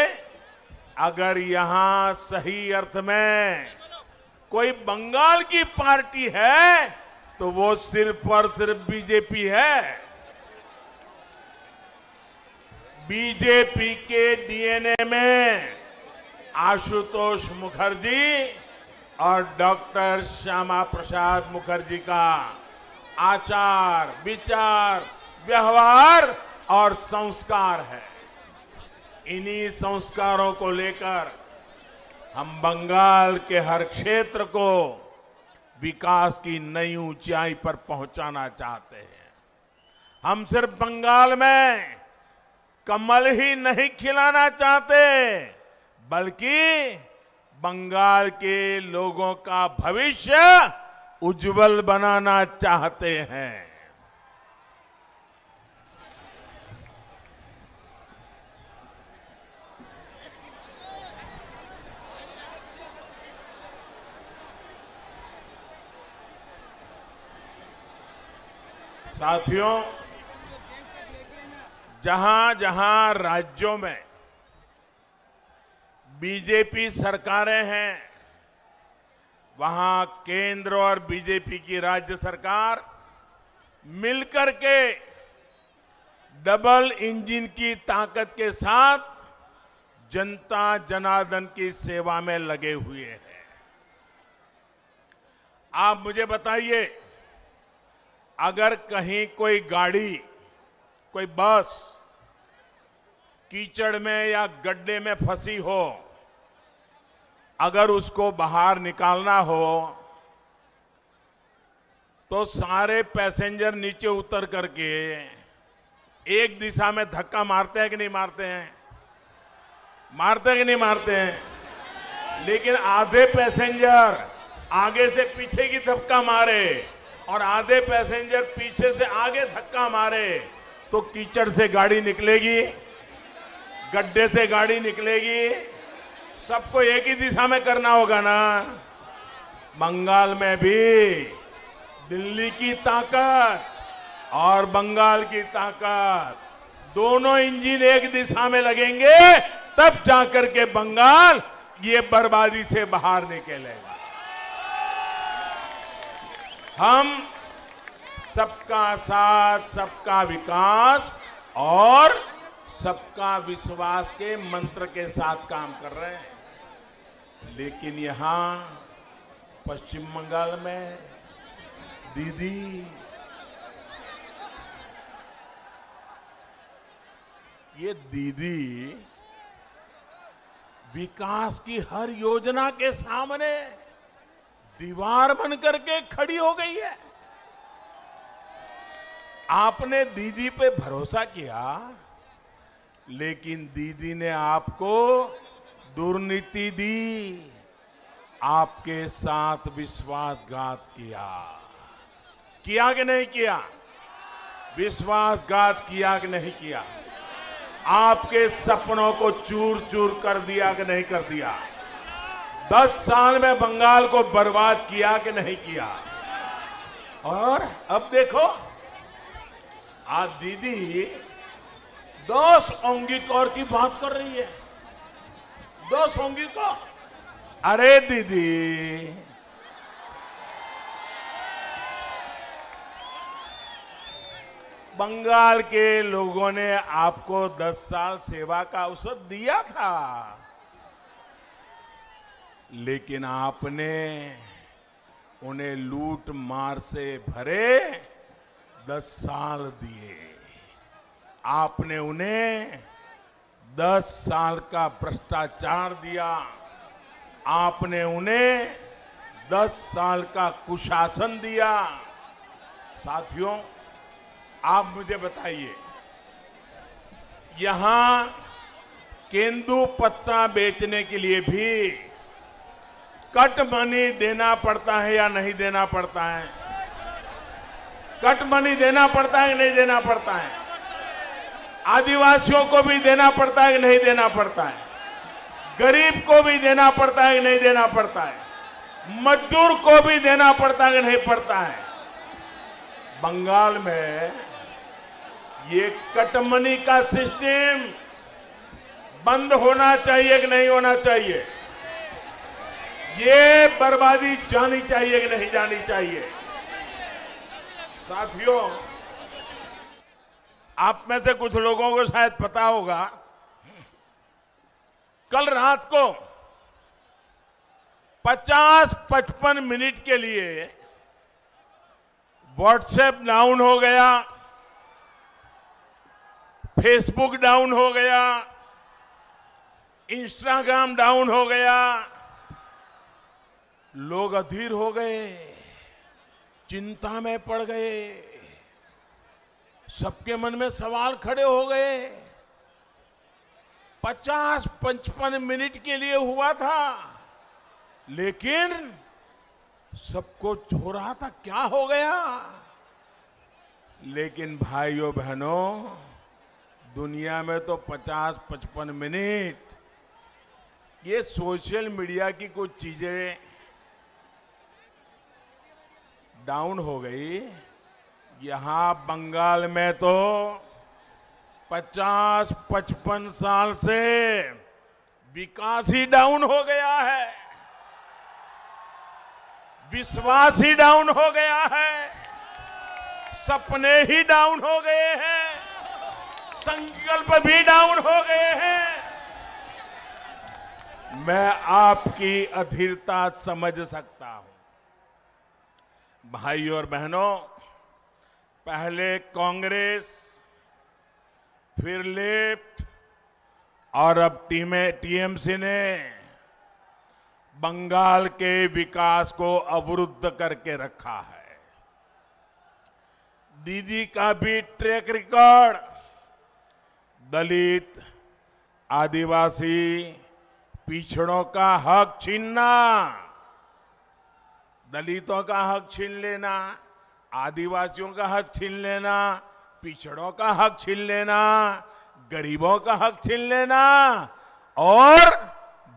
S6: अगर यहां सही अर्थ में कोई बंगाल की पार्टी है तो वो सिर्फ और सिर्फ बीजेपी है। बीजेपी के डीएनए में आशुतोष मुखर्जी और डॉक्टर श्यामा प्रसाद मुखर्जी का आचार, विचार, व्यवहार और संस्कार है। इन्हीं संस्कारों को लेकर हम बंगाल के हर क्षेत्र को विकास की नई ऊंचाई पर पहुंचाना चाहते हैं। हम सिर्फ बंगाल में कमल ही नहीं खिलाना चाहते, बल्कि बंगाल के लोगों का भविष्य उज्जवल बनाना चाहते हैं। साथियों, जहां जहां राज्यों में बीजेपी सरकारें हैं, वहां केंद्र और बीजेपी की राज्य सरकार मिलकर के डबल इंजन की ताकत के साथ जनता जनार्दन की सेवा में लगे हुए हैं। आप मुझे बताइए, अगर कहीं कोई गाड़ी, कोई बस कीचड़ में या गड्ढे में फंसी हो, अगर उसको बाहर निकालना हो तो सारे पैसेंजर नीचे उतर करके एक दिशा में धक्का मारते हैं कि नहीं मारते हैं? मारते हैं कि नहीं मारते हैं? लेकिन आधे पैसेंजर आगे से पीछे की धक्का मारे और आधे पैसेंजर पीछे से आगे धक्का मारे तो कीचड़ से गाड़ी निकलेगी, गड्ढे से गाड़ी निकलेगी। सबको एक ही दिशा में करना होगा ना। बंगाल में भी दिल्ली की ताकत और बंगाल की ताकत, दोनों इंजन एक दिशा में लगेंगे, तब जाकर के बंगाल ये बर्बादी से बाहर निकलेगा। हम सबका साथ, सबका विकास और सबका विश्वास के मंत्र के साथ काम कर रहे हैं। लेकिन यहां पश्चिम बंगाल में दीदी, ये दीदी विकास की हर योजना के सामने दीवार बन करके खड़ी हो गई है। आपने दीदी पे भरोसा किया, लेकिन दीदी ने आपको दुर्नीति दी, आपके साथ विश्वासघात किया। किया कि नहीं किया? विश्वासघात किया कि नहीं किया? आपके सपनों को चूर चूर कर दिया कि नहीं कर दिया? 10 साल में बंगाल को बर्बाद किया कि नहीं किया? और अब देखो, आज दीदी 10 औंगीकौर की बात कर रही है। 10 औंगीकौर। अरे दीदी, बंगाल के लोगों ने आपको 10 साल सेवा का अवसर दिया था, लेकिन आपने उन्हें लूट मार से भरे 10 साल दिए। आपने उन्हें 10 साल का भ्रष्टाचार दिया। आपने उन्हें 10 साल का कुशासन दिया। साथियों, आप मुझे बताइए, यहां केंदू पत्ता बेचने के लिए भी कट मनी देना पड़ता है या नहीं देना पड़ता है? कट मनी देना पड़ता है कि नहीं देना पड़ता है? आदिवासियों को भी देना पड़ता है कि नहीं देना पड़ता है? गरीब को भी देना पड़ता है कि नहीं देना पड़ता है? मजदूर को भी देना पड़ता है कि नहीं पड़ता है? बंगाल में ये कटमनी का सिस्टम बंद होना चाहिए कि नहीं होना चाहिए? ये बर्बादी जानी चाहिए कि नहीं जानी चाहिए? साथियों, आप में से कुछ लोगों को शायद पता होगा, कल रात को 50-55 मिनट के लिए व्हाट्सएप डाउन हो गया, फेसबुक डाउन हो गया, इंस्टाग्राम डाउन हो गया। लोग अधीर हो गए, चिंता में पड़ गए, सबके मन में सवाल खड़े हो गए। 50-55 मिनट के लिए हुआ था, लेकिन सबको हो रहा था क्या हो गया। लेकिन भाइयों बहनों, दुनिया में तो 50-55 मिनट ये सोशल मीडिया की कुछ चीजें डाउन हो गई, यहां बंगाल में तो 50-55 साल से विकास ही डाउन हो गया है, विश्वास ही डाउन हो गया है, सपने ही डाउन हो गए हैं, संकल्प भी डाउन हो गए हैं। मैं आपकी अधीरता समझ सकता हूं। भाइयों और बहनों, पहले कांग्रेस, फिर लेफ्ट और अब टीएमसी ने बंगाल के विकास को अवरुद्ध करके रखा है। दीदी का भी ट्रैक रिकॉर्ड दलित, आदिवासी, पिछड़ों का हक छीनना, दलितों का हक छीन लेना, आदिवासियों का हक छीन लेना, पिछड़ों का हक छीन लेना, गरीबों का हक छीन लेना और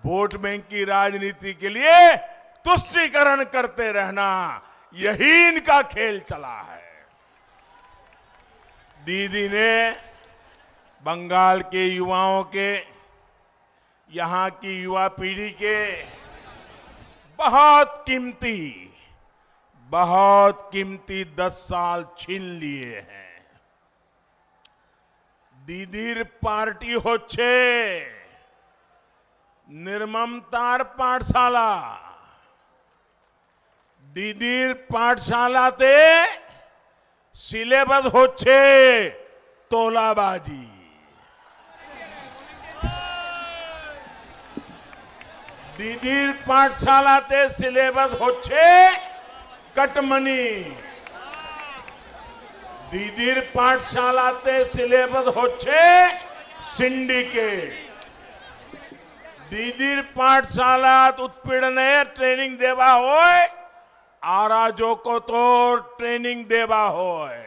S6: वोट बैंक की राजनीति के लिए तुष्टीकरण करते रहना, यही इनका खेल चला है। दीदी ने बंगाल के युवाओं के, यहां की युवा पीढ़ी के बहुत कीमती 10 साल छीन लिए हैं। दीदीर पार्टी होच्छे निर्ममतार पाठशाला। दीदीर पाठशालाते सिलेबस होच्छे तोलाबाजी। दीदीर पाठशालाते सिलेबस होच्छे कटमनी। दीदीर पाठशालाते सिलेबस होच्छे सिंडिकेट। दीदीर पाठशालात उत्पीड़ने ट्रेनिंग देवा होय, आराजो को तो ट्रेनिंग देवा होय।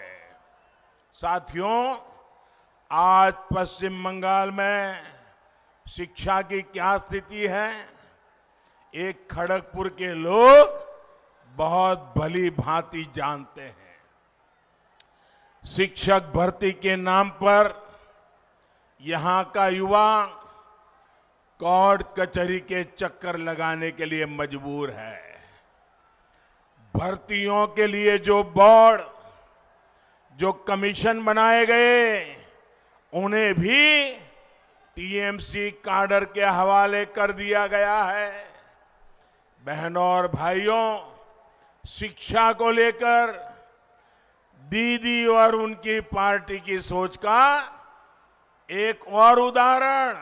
S6: साथियों, आज पश्चिम बंगाल में शिक्षा की क्या स्थिति है, एक खड़गपुर के लोग बहुत भली भांति जानते हैं। शिक्षक भर्ती के नाम पर यहां का युवा कोर्ट कचहरी के चक्कर लगाने के लिए मजबूर है। भर्तियों के लिए जो बोर्ड, जो कमीशन बनाए गए, उन्हें भी टीएमसी काडर के हवाले कर दिया गया है। बहनों और भाइयों, शिक्षा को लेकर दीदी और उनकी पार्टी की सोच का एक और उदाहरण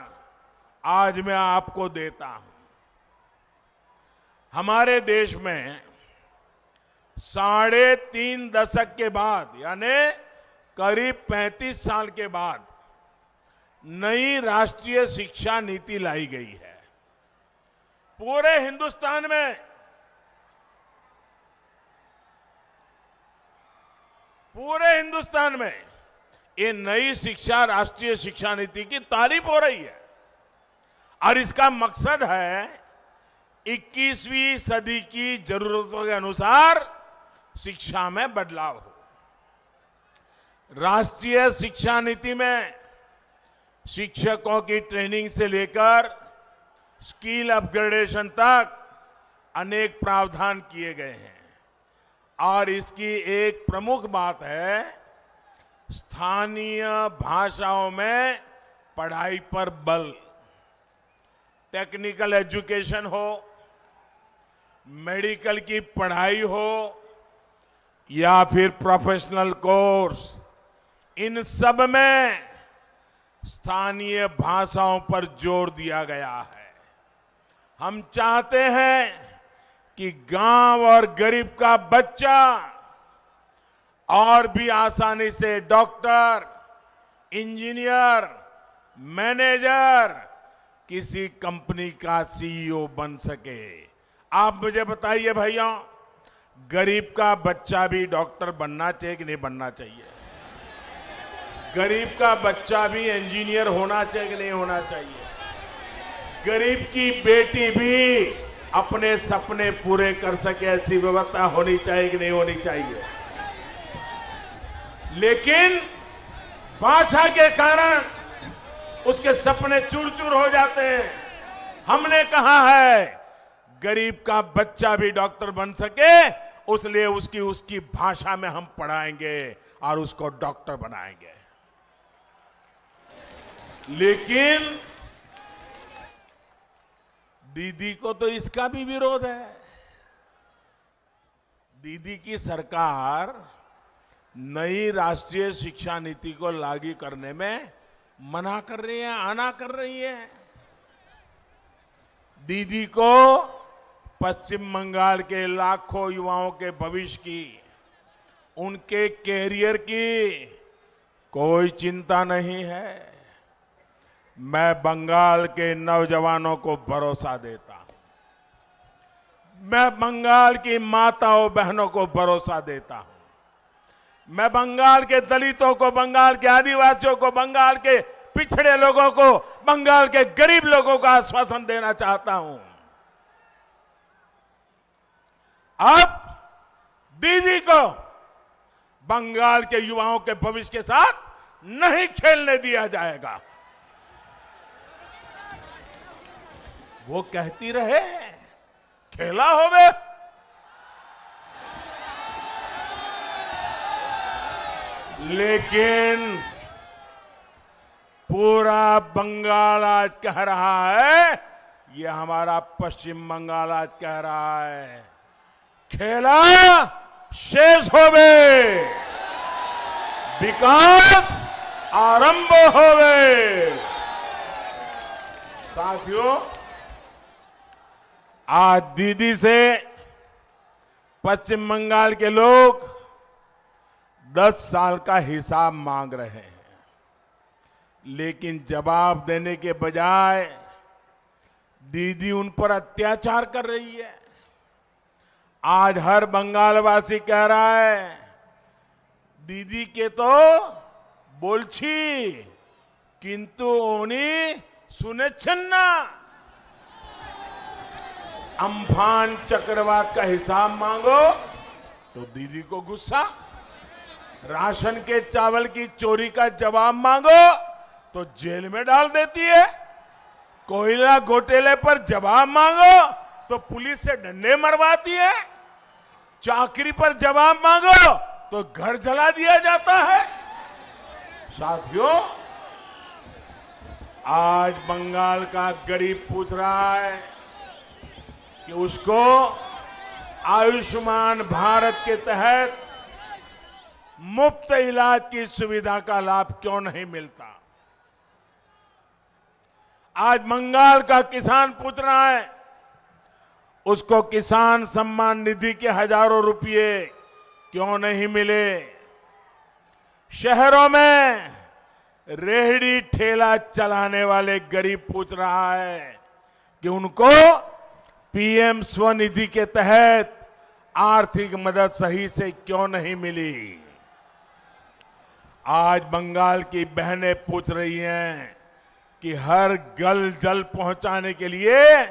S6: आज मैं आपको देता हूं। हमारे देश में 3.5 दशक के बाद, यानी करीब 35 साल के बाद नई राष्ट्रीय शिक्षा नीति लाई गई है। पूरे हिंदुस्तान में ये नई शिक्षा, राष्ट्रीय शिक्षा नीति की तारीफ हो रही है और इसका मकसद है 21वीं सदी की जरूरतों के अनुसार शिक्षा में बदलाव हो। राष्ट्रीय शिक्षा नीति में शिक्षकों की ट्रेनिंग से लेकर स्किल अपग्रेडेशन तक अनेक प्रावधान किए गए हैं और इसकी एक प्रमुख बात है स्थानीय भाषाओं में पढ़ाई पर बल। टेक्निकल एजुकेशन हो, मेडिकल की पढ़ाई हो या फिर प्रोफेशनल कोर्स, इन सब में स्थानीय भाषाओं पर जोर दिया गया है। हम चाहते हैं कि गांव और गरीब का बच्चा और भी आसानी से डॉक्टर, इंजीनियर, मैनेजर, किसी कंपनी का सीईओ बन सके। आप मुझे बताइए भैया, गरीब का बच्चा भी डॉक्टर बनना चाहिए कि नहीं बनना चाहिए? गरीब का बच्चा भी इंजीनियर होना चाहिए कि नहीं होना चाहिए? गरीब की बेटी भी अपने सपने पूरे कर सके, ऐसी व्यवस्था होनी चाहिए कि नहीं होनी चाहिए? लेकिन भाषा के कारण उसके सपने चूर चूर हो जाते हैं। हमने कहा है गरीब का बच्चा भी डॉक्टर बन सके, उसलिए उसकी भाषा में हम पढ़ाएंगे और उसको डॉक्टर बनाएंगे। लेकिन दीदी को तो इसका भी विरोध है। दीदी की सरकार नई राष्ट्रीय शिक्षा नीति को लागू करने में मना कर रही है, आना कर रही है। दीदी को पश्चिम बंगाल के लाखों युवाओं के भविष्य की, उनके कैरियर की कोई चिंता नहीं है। मैं बंगाल के नौजवानों को भरोसा देता हूं, मैं बंगाल की माताओं बहनों को भरोसा देता हूं, मैं बंगाल के दलितों को, बंगाल के आदिवासियों को, बंगाल के पिछड़े लोगों को, बंगाल के गरीब लोगों को आश्वासन देना चाहता हूं। अब दीदी को बंगाल के युवाओं के भविष्य के साथ नहीं खेलने दिया जाएगा। वो कहती रहे खेला होवे, लेकिन पूरा बंगाल आज कह रहा है, ये हमारा पश्चिम बंगाल आज कह रहा है, खेला शेष होवे, विकास आरंभ होवे। साथियों, आज दीदी से पश्चिम बंगाल के लोग 10 साल का हिसाब मांग रहे हैं, लेकिन जवाब देने के बजाय दीदी उन पर अत्याचार कर रही है। आज हर बंगालवासी कह रहा है दीदी के तो बोलछी किंतु उन्हीं सुने छन्ना। अम्फान चक्रवात का हिसाब मांगो तो दीदी को गुस्सा, राशन के चावल की चोरी का जवाब मांगो तो जेल में डाल देती है, कोयला घोटाले पर जवाब मांगो तो पुलिस से डंडे मरवाती है, चाकरी पर जवाब मांगो तो घर जला दिया जाता है। साथियों, आज बंगाल का गरीब पूछ रहा है कि उसको आयुष्मान भारत के तहत मुफ्त इलाज की सुविधा का लाभ क्यों नहीं मिलता। आज बंगाल का किसान पूछ रहा है उसको किसान सम्मान निधि के हजारों रुपए क्यों नहीं मिले। शहरों में रेहड़ी ठेला चलाने वाले गरीब पूछ रहा है कि उनको पीएम स्वनिधि के तहत आर्थिक मदद सही से क्यों नहीं मिली। आज बंगाल की बहनें पूछ रही हैं कि हर गल जल पहुंचाने के लिए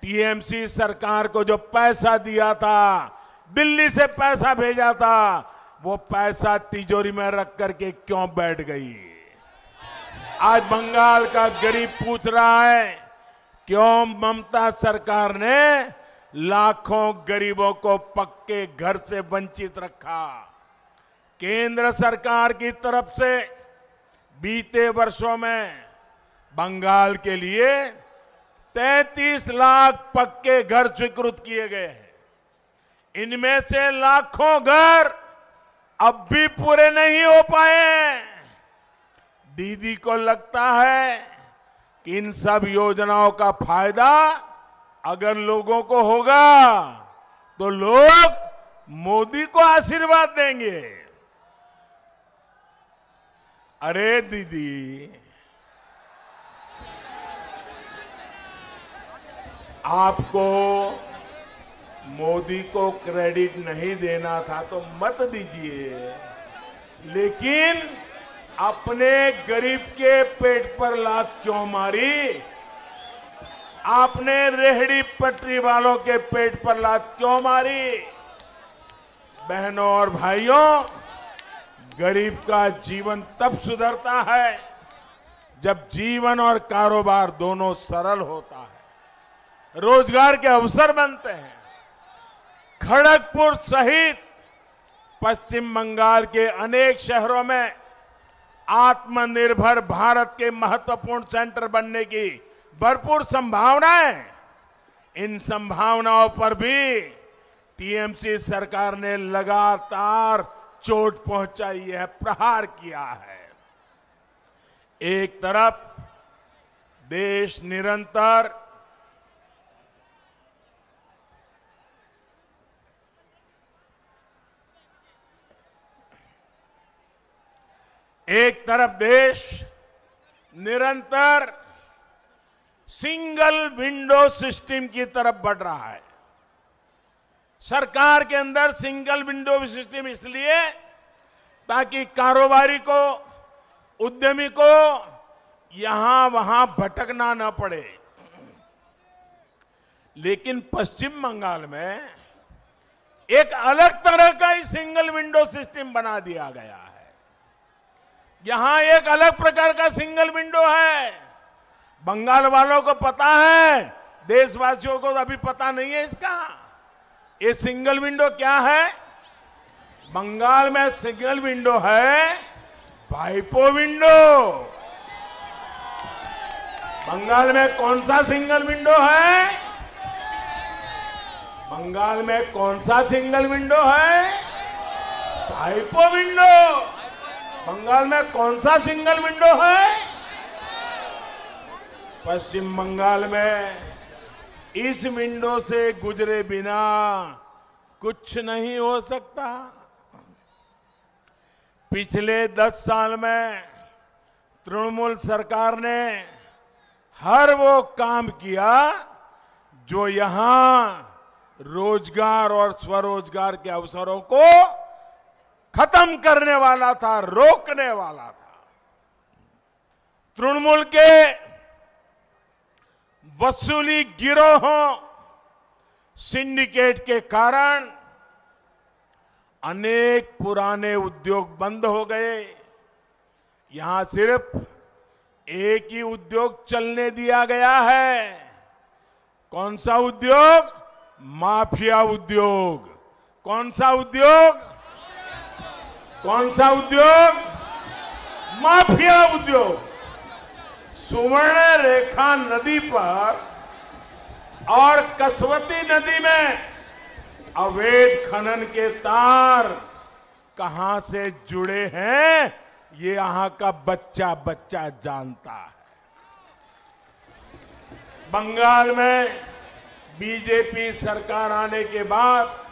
S6: टीएमसी सरकार को जो पैसा दिया था, दिल्ली से पैसा भेजा था, वो पैसा तिजोरी में रख करके क्यों बैठ गई। आज बंगाल का गरीब पूछ रहा है क्यों ममता सरकार ने लाखों गरीबों को पक्के घर से वंचित रखा। केंद्र सरकार की तरफ से बीते वर्षों में बंगाल के लिए 33 लाख पक्के घर स्वीकृत किए गए हैं। इनमें से लाखों घर अब भी पूरे नहीं हो पाए। दीदी को लगता है कि इन सब योजनाओं का फायदा अगर लोगों को होगा तो लोग मोदी को आशीर्वाद देंगे। अरे दीदी, आपको मोदी को क्रेडिट नहीं देना था तो मत दीजिए, लेकिन अपने गरीब के पेट पर लात क्यों मारी। आपने रेहड़ी पटरी वालों के पेट पर लात क्यों मारी। बहनों और भाइयों, गरीब का जीवन तब सुधरता है जब जीवन और कारोबार दोनों सरल होता है, रोजगार के अवसर बनते हैं। खड़गपुर सहित पश्चिम बंगाल के अनेक शहरों में आत्मनिर्भर भारत के महत्वपूर्ण सेंटर बनने की भरपूर संभावनाएं। इन संभावनाओं पर भी टीएमसी सरकार ने लगातार चोट पहुंचाई है, प्रहार किया है। एक तरफ देश निरंतर सिंगल विंडो सिस्टम की तरफ बढ़ रहा है। सरकार के अंदर सिंगल विंडो सिस्टम इसलिए ताकि कारोबारी को, उद्यमी को यहां वहां भटकना न पड़े। लेकिन पश्चिम बंगाल में एक अलग तरह का ही सिंगल विंडो सिस्टम बना दिया गया है। यहां एक अलग प्रकार का सिंगल विंडो है। बंगाल वालों को पता है, देशवासियों को अभी पता नहीं है इसका। ये सिंगल विंडो क्या है? बंगाल में सिंगल विंडो है वाइपो विंडो। बंगाल में कौन सा सिंगल विंडो है? बंगाल में कौन सा सिंगल विंडो है? वाइपो विंडो। बंगाल में कौन सा सिंगल विंडो है? पश्चिम बंगाल में इस विंडो से गुजरे बिना कुछ नहीं हो सकता। पिछले 10 साल में तृणमूल सरकार ने हर वो काम किया जो यहां रोजगार और स्वरोजगार के अवसरों को खत्म करने वाला था, रोकने वाला था। तृणमूल के वसूली गिरोहों, सिंडिकेट के कारण अनेक पुराने उद्योग बंद हो गए। यहां सिर्फ एक ही उद्योग चलने दिया गया है। कौन सा उद्योग? माफिया उद्योग। कौन सा उद्योग? कौन सा उद्योग? माफिया उद्योग। सुवर्ण रेखा नदी पर और कसवती नदी में अवैध खनन के तार कहां से जुड़े हैं, ये यहां का बच्चा बच्चा जानता है। बंगाल में बीजेपी सरकार आने के बाद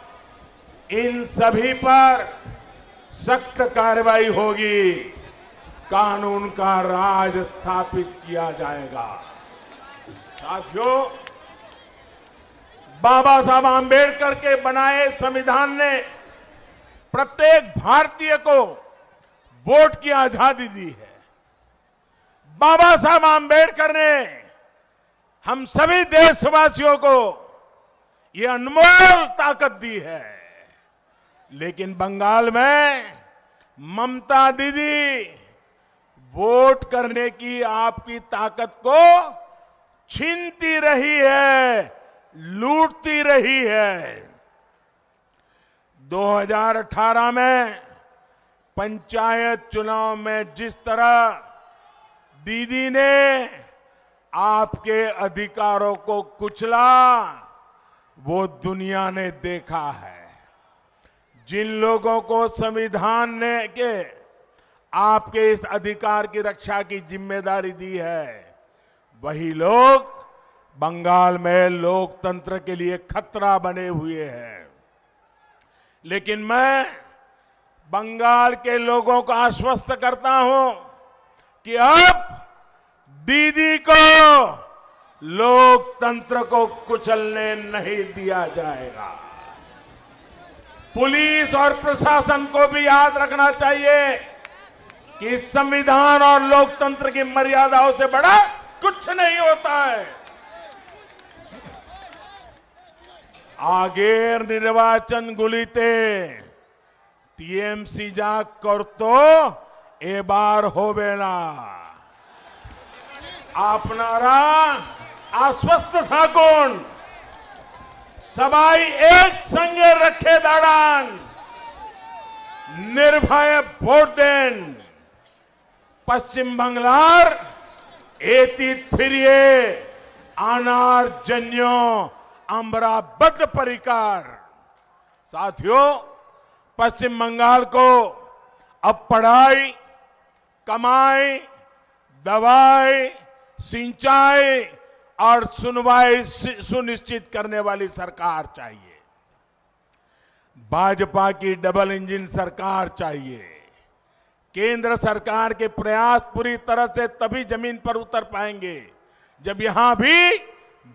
S6: इन सभी पर सख्त कार्रवाई होगी, कानून का राज स्थापित किया जाएगा। साथियों, बाबा साहब आंबेडकर के बनाए संविधान ने प्रत्येक भारतीय को वोट की आजादी दी है। बाबा साहब आंबेडकर ने हम सभी देशवासियों को ये अनमोल ताकत दी है। लेकिन बंगाल में ममता दीदी वोट करने की आपकी ताकत को छीनती रही है, लूटती रही है। 2018 में पंचायत चुनाव में जिस तरह दीदी ने आपके अधिकारों को कुचला, वो दुनिया ने देखा है। जिन लोगों को संविधान ने के आपके इस अधिकार की रक्षा की जिम्मेदारी दी है, वही लोग बंगाल में लोकतंत्र के लिए खतरा बने हुए हैं। लेकिन मैं बंगाल के लोगों को आश्वस्त करता हूं कि अब दीदी को लोकतंत्र को कुचलने नहीं दिया जाएगा। पुलिस और प्रशासन को भी याद रखना चाहिए कि संविधान और लोकतंत्र की मर्यादाओं से बड़ा कुछ नहीं होता है। आगेर निर्वाचन गुलिते টিএমসি যা করতো এবার হবে না। আপনারা আশ্বস্ত থাকুন, সবাই এক সঙ্গে রক্ষে দাঁড়ান, নির্ভয়ে ভোট দেন। পশ্চিম বাংলার এতিত ফিরিয়ে আনার জন্য আমরা বদ্ধ परिकर। साथियों, पश्चिम बंगाल को अब पढ़ाई, कमाई, दवाई, सिंचाई और सुनवाई सुनिश्चित करने वाली सरकार चाहिए। भाजपा की डबल इंजन सरकार चाहिए। केंद्र सरकार के प्रयास पूरी तरह से तभी जमीन पर उतर पाएंगे जब यहां भी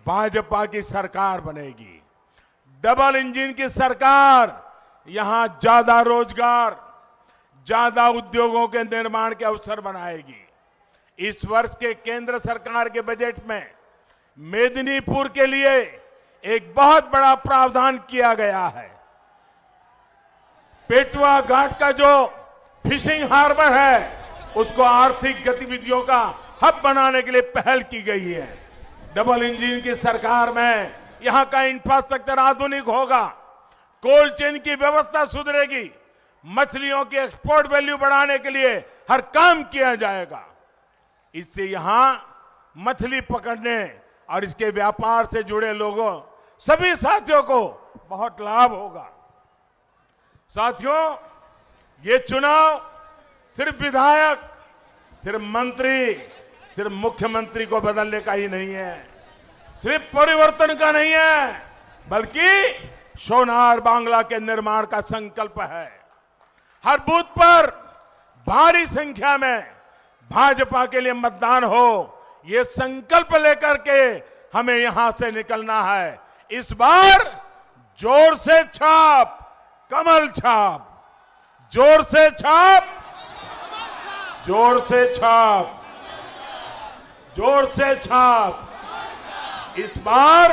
S6: भाजपा की सरकार बनेगी। डबल इंजन की सरकार यहां ज्यादा रोजगार, ज्यादा उद्योगों के निर्माण के अवसर बनाएगी। इस वर्ष के केंद्र सरकार के बजट में मेदिनीपुर के लिए एक बहुत बड़ा प्रावधान किया गया है। पेटुआ घाट का जो फिशिंग हार्बर है उसको आर्थिक गतिविधियों का हब बनाने के लिए पहल की गई है। डबल इंजन की सरकार में यहां का इंफ्रास्ट्रक्चर आधुनिक होगा, कोल्ड चेन की व्यवस्था सुधरेगी, मछलियों की एक्सपोर्ट वैल्यू बढ़ाने के लिए हर काम किया जाएगा। इससे यहां मछली पकड़ने और इसके व्यापार से जुड़े लोगों, सभी साथियों को बहुत लाभ होगा। साथियों, ये चुनाव सिर्फ विधायक, सिर्फ मंत्री, सिर्फ मुख्यमंत्री को बदलने का ही नहीं है, सिर्फ परिवर्तन का नहीं है, बल्कि सोनार बांग्ला के निर्माण का संकल्प है। हर बूथ पर भारी संख्या में भाजपा के लिए मतदान हो, ये संकल्प लेकर के हमें यहां से निकलना है। इस बार जोर से छाप, कमल छाप, जोर से छाप, जोर से छाप, जोर से छाप। इस बार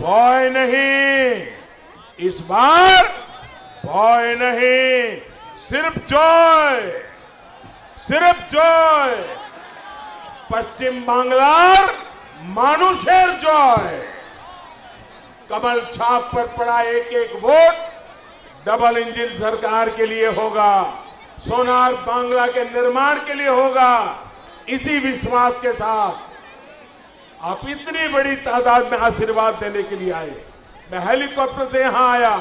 S6: भय नहीं, इस बार भय नहीं, सिर्फ जय, सिर्फ जय। पश्चिम बांग्लार मानुषेर जय। कमल छाप पर पड़ा एक एक वोट डबल इंजन सरकार के लिए होगा, सोनार बांग्ला के निर्माण के लिए होगा। इसी विश्वास के साथ आप इतनी बड़ी तादाद में आशीर्वाद देने के लिए आए। मैं हेलीकॉप्टर से यहां आया,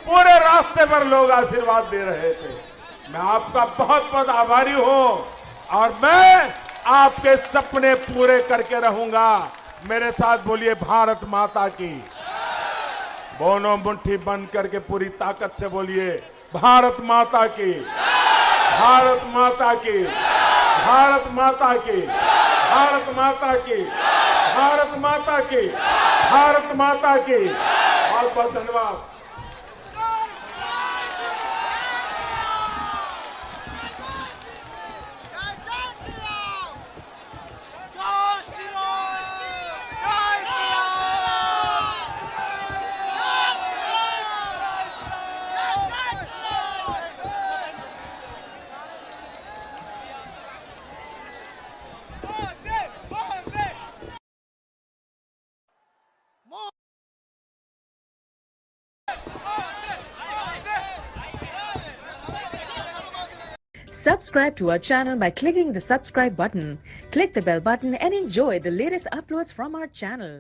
S6: पूरे रास्ते पर लोग आशीर्वाद दे रहे थे। मैं आपका बहुत बहुत आभारी हूं और मैं आपके सपने पूरे करके रहूंगा। मेरे साथ बोलिए भारत माता की। दोनों मुट्ठी बंद करके पूरी ताकत से बोलिए भारत माता की, भारत माता की, भारत माता की, भारत माता की, भारत माता की, भारत माता की। बहुत बहुत धन्यवाद।
S7: Subscribe to our channel by clicking the subscribe button. Click the bell button and enjoy the latest uploads from our channel.